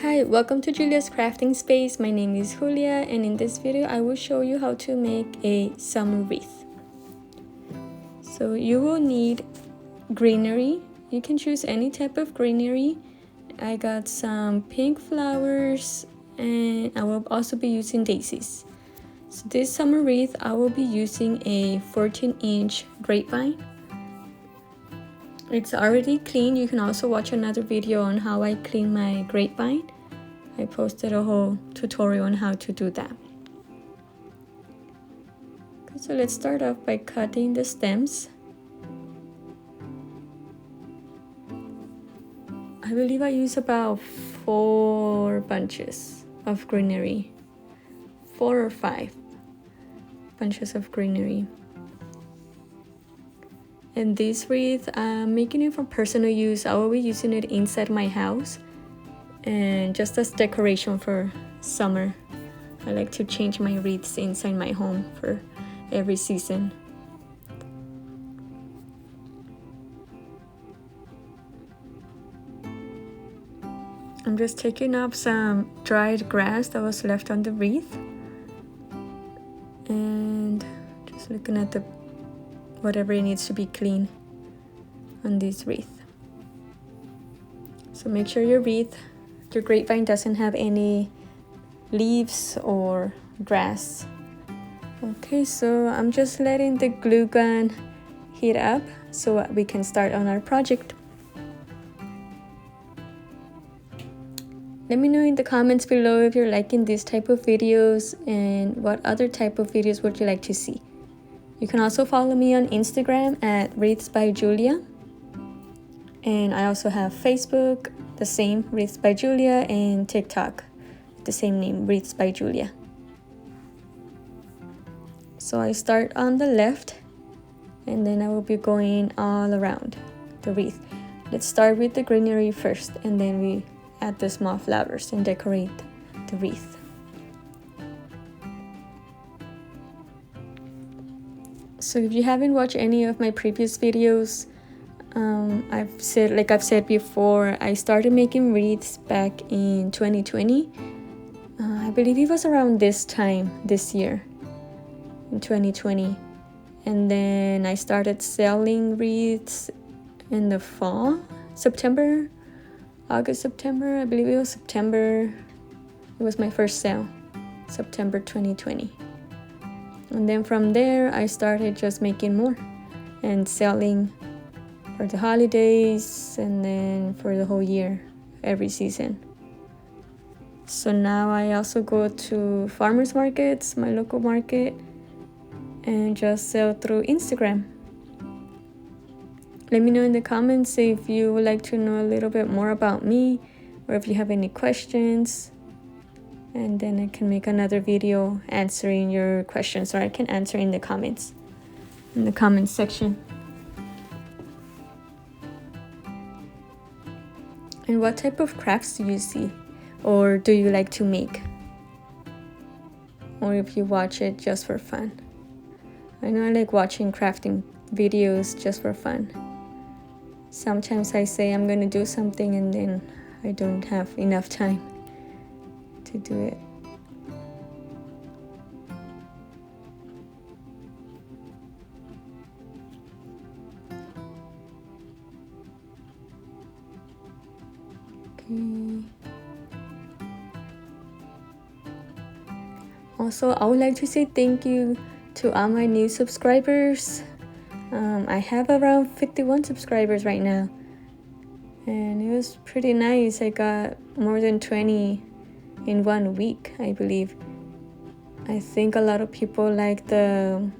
Hi, welcome to Julia's crafting space. My name is Julia, and in this video I will show you how to make a summer wreath. So you will need greenery. You can choose any type of greenery. I got some pink flowers and I will also be using daisies. So this summer wreath I will be using a 14-inch grapevine. It's already clean. You can also watch another video on how I clean my grapevine. I posted a whole tutorial on how to do that. Okay, so let's start off by cutting the stems. I believe I use about 4 bunches of greenery. 4 or 5 bunches of greenery. And this wreath, I'm making it for personal use. I will be using it inside my house and just as decoration for summer. I like to change my wreaths inside my home for every season. I'm just taking up some dried grass that was left on the wreath and just looking at the whatever it needs to be clean on this wreath. So make sure your grapevine doesn't have any leaves or grass. Okay, so I'm just letting the glue gun heat up so we can start on our project. Let me know in the comments below if you're liking this type of videos and what other type of videos would you like to see. You can also follow me on Instagram at Wreaths by Julia. And I also have Facebook, the same, Wreaths by Julia, and TikTok, the same name, Wreaths by Julia. So I start on the left and then I will be going all around the wreath. Let's start with the greenery first and then we add the small flowers and decorate the wreath. So if you haven't watched any of my previous videos, I've said before, I started making wreaths back in 2020. I believe it was around this time this year, in 2020. And then I started selling wreaths in the fall, August, September. I believe it was September. It was my first sale, September 2020. And then from there, I started just making more and selling for the holidays and then for the whole year, every season. So now I also go to farmers markets, my local market, and just sell through Instagram. Let me know in the comments if you would like to know a little bit more about me or if you have any questions. And then I can make another video answering your questions, or I can answer in the comments section. And what type of crafts do you see or do you like to make? Or if you watch it just for fun. I know I like watching crafting videos just for fun. Sometimes I say I'm going to do something and then I don't have enough time to do it. Okay. Also, I would like to say thank you to all my new subscribers. I have around 51 subscribers right now, and it was pretty nice. I got more than 20 in 1 week, I believe. I think a lot of people like the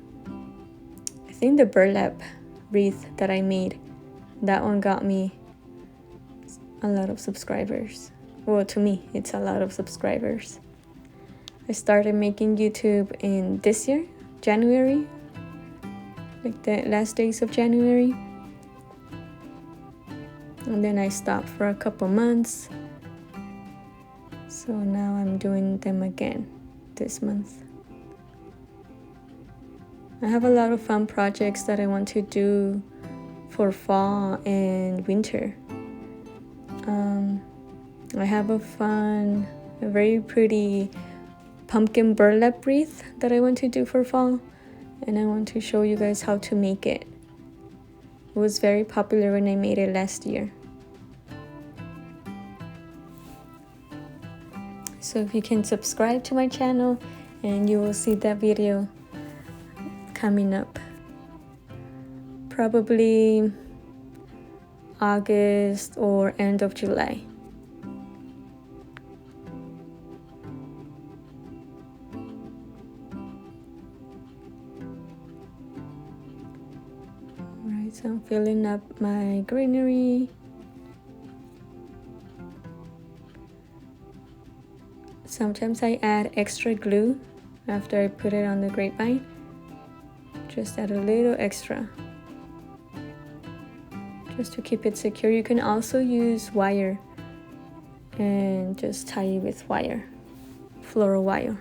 burlap wreath that I made. That one got me a lot of subscribers. Well, to me, it's a lot of subscribers. I started making YouTube in this year, January, like the last days of January. And then I stopped for a couple months. So now I'm doing them again this month. I have a lot of fun projects that I want to do for fall and winter. I have a very pretty pumpkin burlap wreath that I want to do for fall, and I want to show you guys how to make it. It was very popular when I made it last year. So if you can subscribe to my channel, and you will see that video coming up. Probably August or end of July. Alright, so I'm filling up my greenery. Sometimes I add extra glue after I put it on the grapevine. Just add a little extra, just to keep it secure. You can also use wire and just tie it with wire, floral wire.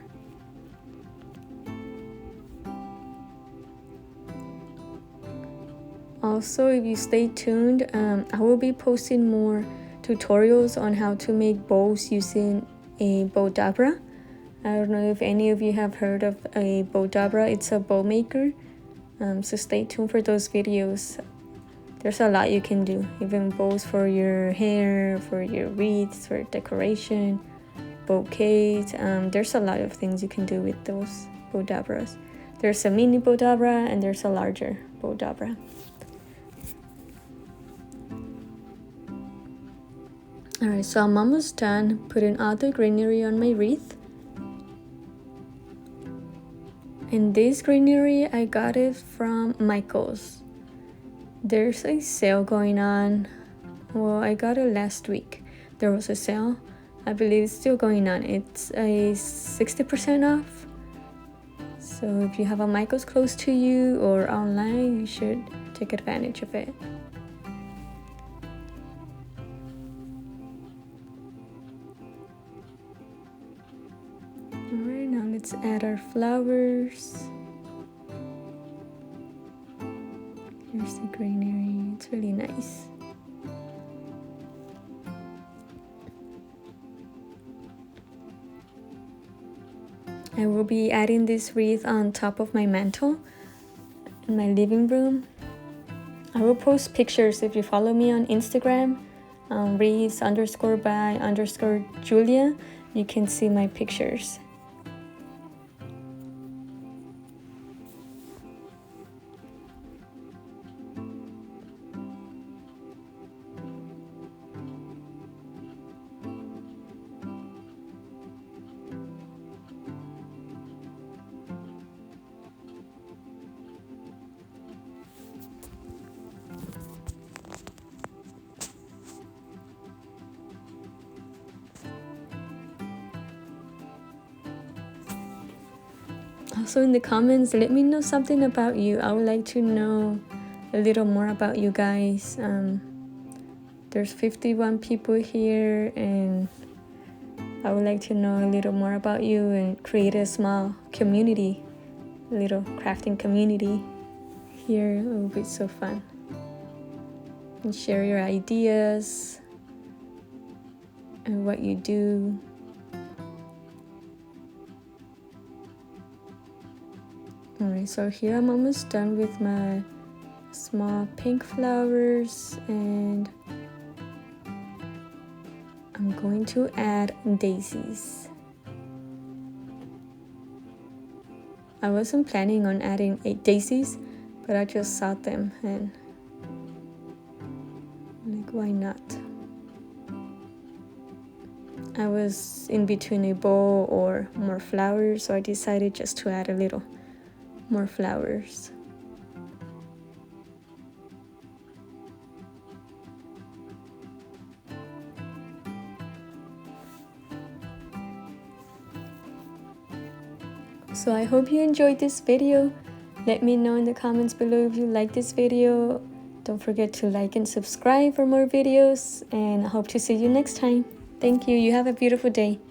Also, if you stay tuned, I will be posting more tutorials on how to make bows using a bow dabra. I don't know if any of you have heard of a bow dabra. It's a bow maker. So stay tuned for those videos. There's a lot you can do, even bows for your hair, for your wreaths, for decoration, bouquets. There's a lot of things you can do with those bow dabras. There's a mini bow dabra and there's a larger bow dabra. Alright, so I'm almost done putting all the greenery on my wreath. And this greenery, I got it from Michael's. There's a sale going on. Well, I got it last week. There was a sale. I believe it's still going on. It's a 60% off. So if you have a Michael's close to you or online, you should take advantage of it. Alright, now let's add our flowers. Here's the greenery. It's really nice. I will be adding this wreath on top of my mantle in my living room. I will post pictures if you follow me on Instagram, wreaths_by_Julia. You can see my pictures. Also in the comments, let me know something about you. I would like to know a little more about you guys. There's 51 people here, and I would like to know a little more about you and create a small community, a little crafting community here. It will be so fun. And share your ideas and what you do. Alright, so here I'm almost done with my small pink flowers, and I'm going to add daisies. I wasn't planning on adding 8 daisies, but I just saw them and like, why not? I was in between a bowl or more flowers, so I decided just to add a little more flowers. So I hope you enjoyed this video. Let me know in the comments below if you like this video. Don't forget to like and subscribe for more videos, and I hope to see you next time. Thank you. You have a beautiful day.